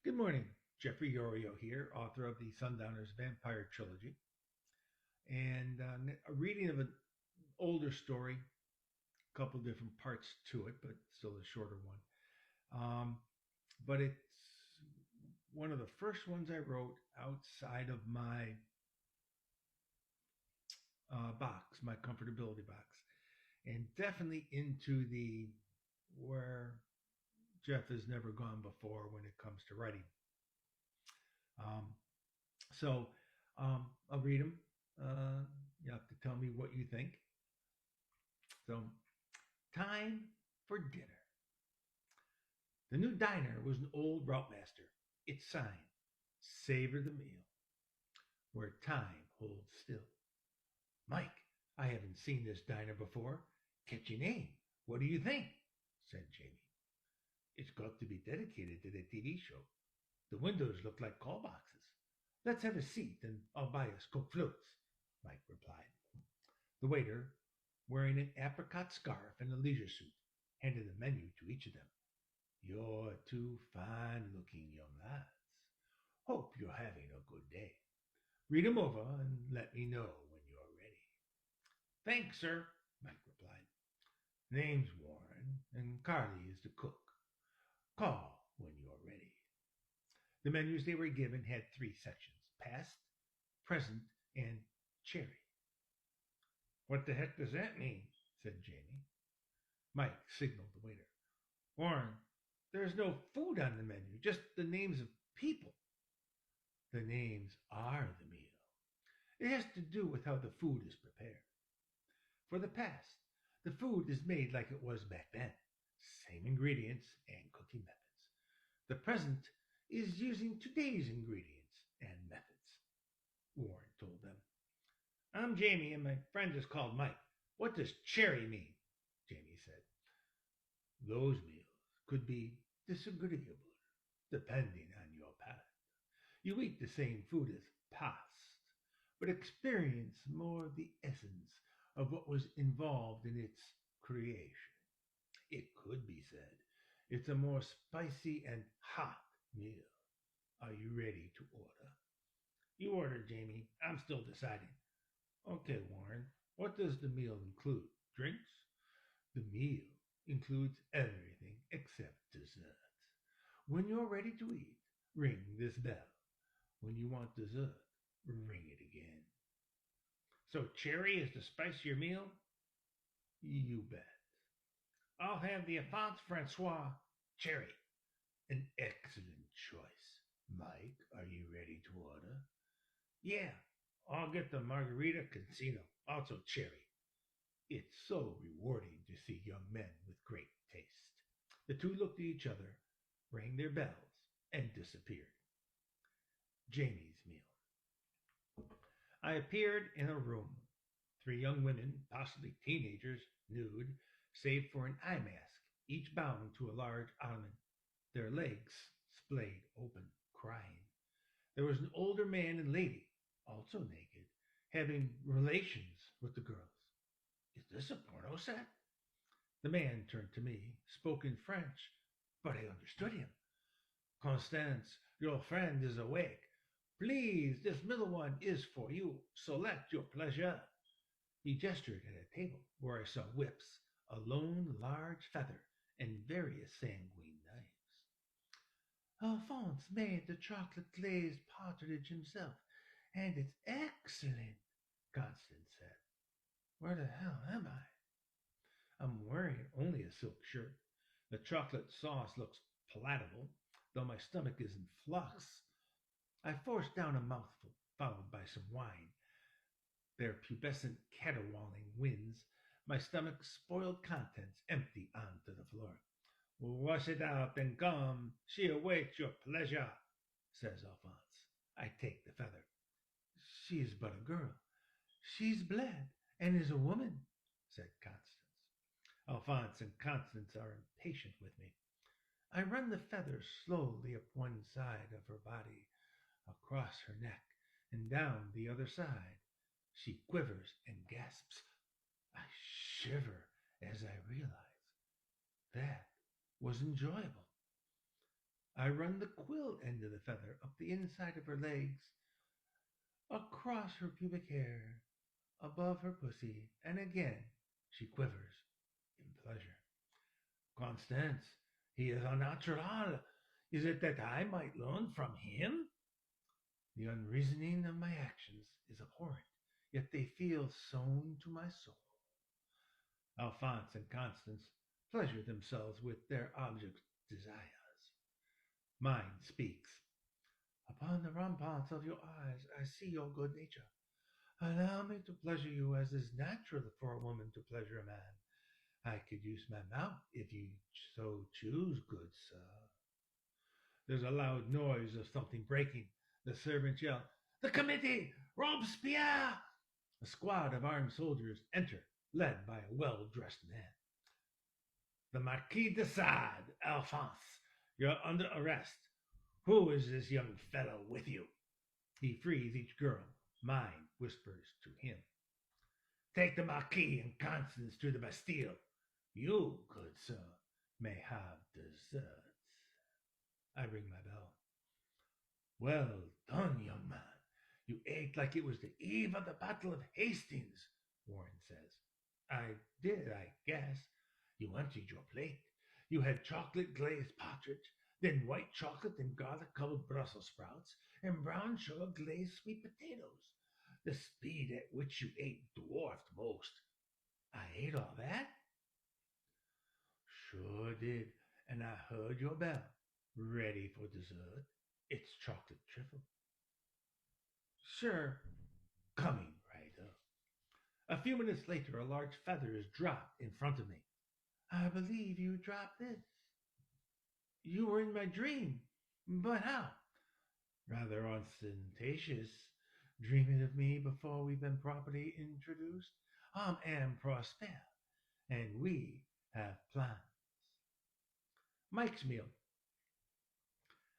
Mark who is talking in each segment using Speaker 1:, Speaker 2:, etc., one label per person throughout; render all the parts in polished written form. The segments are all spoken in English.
Speaker 1: Good morning. Jeffrey Yorio here, author of the Sundowners Vampire Trilogy, and a reading of an older story, a couple different parts to it, but still a shorter one. But it's one of the first ones I wrote outside of my box, my comfortability box, and definitely into the where Jeff has never gone before when it comes to writing. Um, so I'll read them. You have to tell me what you think. So, time for dinner. The new diner was an old route master. Its sign, savor the meal, where time holds still. Mike, I haven't seen this diner before. Catchy name. What do you think? Said Jamie. It's got to be dedicated to the TV show. The windows look like call boxes. Let's have a seat and I'll buy us Coke floats, Mike replied. The waiter, wearing an apricot scarf and a leisure suit, handed a menu to each of them. You're two fine looking young lads. Hope you're having a good day. Read 'em over and let me know when you're ready. Thanks, sir, Mike replied. Name's Warren, and Carly is the cook. Call when you're ready. The menus they were given had three sections: past, present, and cherry. What the heck does that mean? Said Jamie. Mike signaled the waiter. Warren, there's no food on the menu, just the names of people. The names are the meal. It has to do with how the food is prepared. For the past, the food is made like it was back then, same ingredients and cooking methods. The present is using today's ingredients and methods, Warren told them. I'm Jamie and my friend is called Mike. What does cherry mean? Jamie said. Those meals could be disagreeable depending on your palate. You eat the same food as past, but experience more of the essence of what was involved in its creation. It could be said it's a more spicy and hot meal. Are you ready to order? You order, Jamie. I'm still deciding. Okay, Warren, what does the meal include? Drinks? The meal includes everything except dessert. When you're ready to eat, ring this bell. When you want dessert, ring it again. So cherry is the spicier meal? You bet. I'll have the Enfant Francois cherry. An excellent choice. Mike, are you ready to order? Yeah, I'll get the margarita casino, also cherry. It's so rewarding to see young men with great taste. The two looked at each other, rang their bells, and disappeared. Jamie's meal. I appeared in a room. Three young women, possibly teenagers, nude, save for an eye mask, each bound to a large ottoman, their legs splayed open, crying. There was an older man and lady, also naked, having relations with the girls. Is this a porno set? The man turned to me, spoke in French, but I understood him. Constance, your friend is awake. Please, this middle one is for you. Select your pleasure. He gestured at a table where I saw whips, a lone large feather, and various sanguine knives. Alphonse made the chocolate glazed partridge himself, and it's excellent, Constance said. Where the hell am I? I'm wearing only a silk shirt. The chocolate sauce looks palatable, though my stomach is in flux. I forced down a mouthful, followed by some wine. Their pubescent caterwauling winds, my stomach's spoiled contents empty onto the floor. Wash it out and come. She awaits your pleasure, says Alphonse. I take the feather. She is but a girl. She's bled and is a woman, said Constance. Alphonse and Constance are impatient with me. I run the feather slowly up one side of her body, across her neck, and down the other side. She quivers and gasps. I shiver as I realize that was enjoyable. I run the quill end of the feather up the inside of her legs, across her pubic hair, above her pussy, and again she quivers in pleasure. Constance, he is unnatural. Is it that I might learn from him? The unreasoning of my actions is abhorrent, yet they feel sewn to my soul. Alphonse and Constance pleasure themselves with their object's desires. Mine speaks. Upon the ramparts of your eyes I see your good nature. Allow me to pleasure you as is natural for a woman to pleasure a man. I could use my mouth if you so choose, good sir. There's a loud noise of something breaking. The servants yell, "The committee! Robespierre!" A squad of armed soldiers enter, led by a well-dressed man. "The Marquis de Sade, Alphonse, you're under arrest. Who is this young fellow with you?" He frees each girl. Mine whispers to him, "Take the Marquis and Constance to the Bastille. You, good sir, may have desserts." I ring my bell. "Well done, young man. You ate like it was the eve of the Battle of Hastings," Warren says. "I did, I guess." "You emptied your plate. You had chocolate glazed partridge, then white chocolate and garlic covered Brussels sprouts, and brown sugar glazed sweet potatoes. The speed at which you ate dwarfed most." "I ate all that?" "Sure did, and I heard your bell. Ready for dessert. It's chocolate trifle." "Sure, coming right up." A few minutes later, a large feather is dropped in front of me. "I believe you dropped this." "You were in my dream. But how?" "Rather ostentatious. Dreaming of me before we've been properly introduced. I am Prosper, and we have plans." Mike's meal.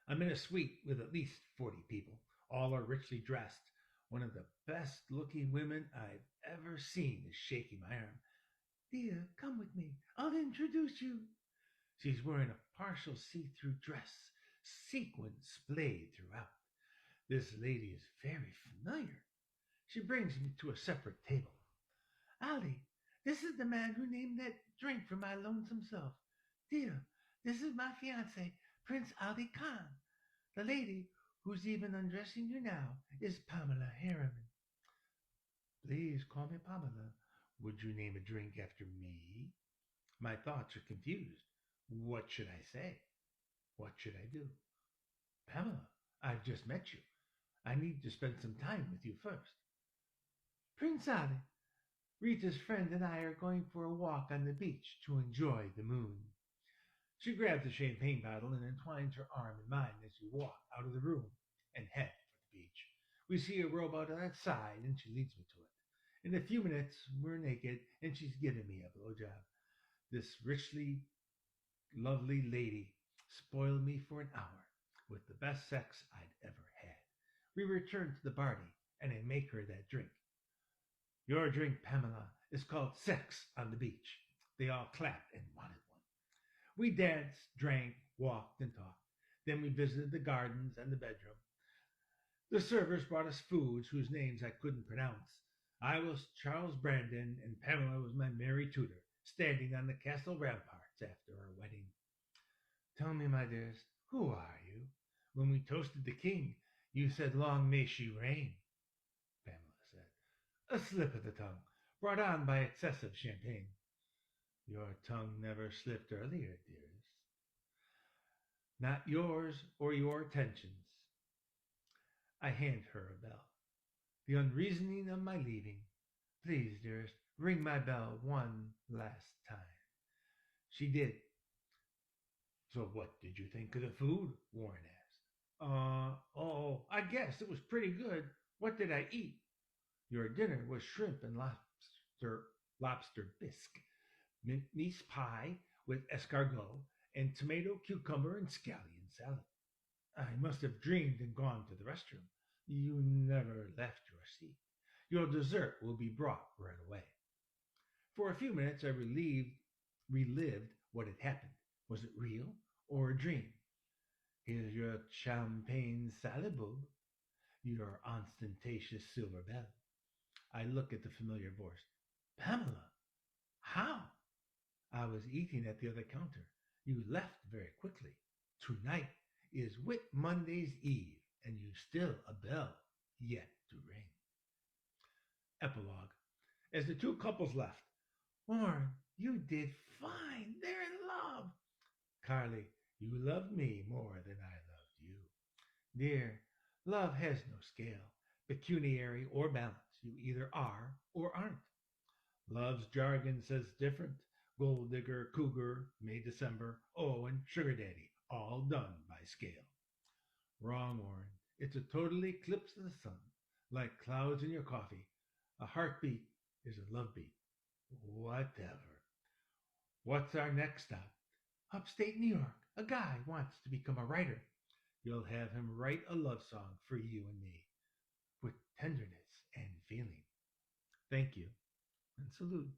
Speaker 1: I'm in a suite with at least 40 people. All are richly dressed. One of the best looking women I've ever seen is shaking my arm. "Dear, come with me. I'll introduce you." She's wearing a partial see-through dress, sequins splayed throughout. This lady is very familiar. She brings me to a separate table. "Ali, this is the man who named that drink for my lonesome self. Dear, this is my fiance, Prince Ali Khan. The lady who's even undressing you now is Pamela Harriman." "Please call me Pamela. Would you name a drink after me?" My thoughts are confused. What should I say? What should I do? "Pamela, I've just met you. I need to spend some time with you first." "Prince Ali, Rita's friend and I are going for a walk on the beach to enjoy the moon." She grabs a champagne bottle and entwines her arm in mine as we walk out of the room and head for the beach. We see a rowboat outside and she leads me to it. In a few minutes, we're naked and she's giving me a blowjob. This richly lovely lady spoiled me for an hour with the best sex I'd ever had. We return to the party and I make her that drink. "Your drink, Pamela, is called Sex on the Beach." They all clapped and wanted one. We danced, drank, walked, and talked. Then we visited the gardens and the bedroom. The servers brought us foods whose names I couldn't pronounce. I was Charles Brandon, and Pamela was my Mary Tudor, standing on the castle ramparts after our wedding. "Tell me, my dearest, who are you? When we toasted the king, you said, 'Long may she reign.'" Pamela said. "A slip of the tongue, brought on by excessive champagne." "Your tongue never slipped earlier, dearest." "Not yours or your attentions." I hand her a bell. The unreasoning of my leaving. "Please, dearest, ring my bell one last time." She did. "So what did you think of the food?" Warren asked. I guess it was pretty good. What did I eat?" "Your dinner was shrimp and lobster bisque, mince pie with escargot, and tomato, cucumber, and scallion salad." "I must have dreamed and gone to the restroom." "You never left your seat. Your dessert will be brought right away." For a few minutes I relived what had happened. Was it real or a dream? Here's your champagne salad, your ostentatious silver bell. I look at the familiar voice. Pamela, how? I was eating at the other counter. You left very quickly. Tonight is Whit Monday's Eve, and you still a bell yet to ring. Epilogue. As the two couples left, Warren, you did fine. They're in love. Carly, you loved me more than I loved you. Dear, love has no scale, pecuniary or balance. You either are or aren't. Love's jargon says different. Gold digger, cougar, May December, and sugar daddy, all done by scale. Wrong, Warren. It's a total eclipse of the sun, like clouds in your coffee. A heartbeat is a love beat. Whatever. What's our next stop? Upstate New York. A guy wants to become a writer. You'll have him write a love song for you and me with tenderness and feeling. Thank you and salute.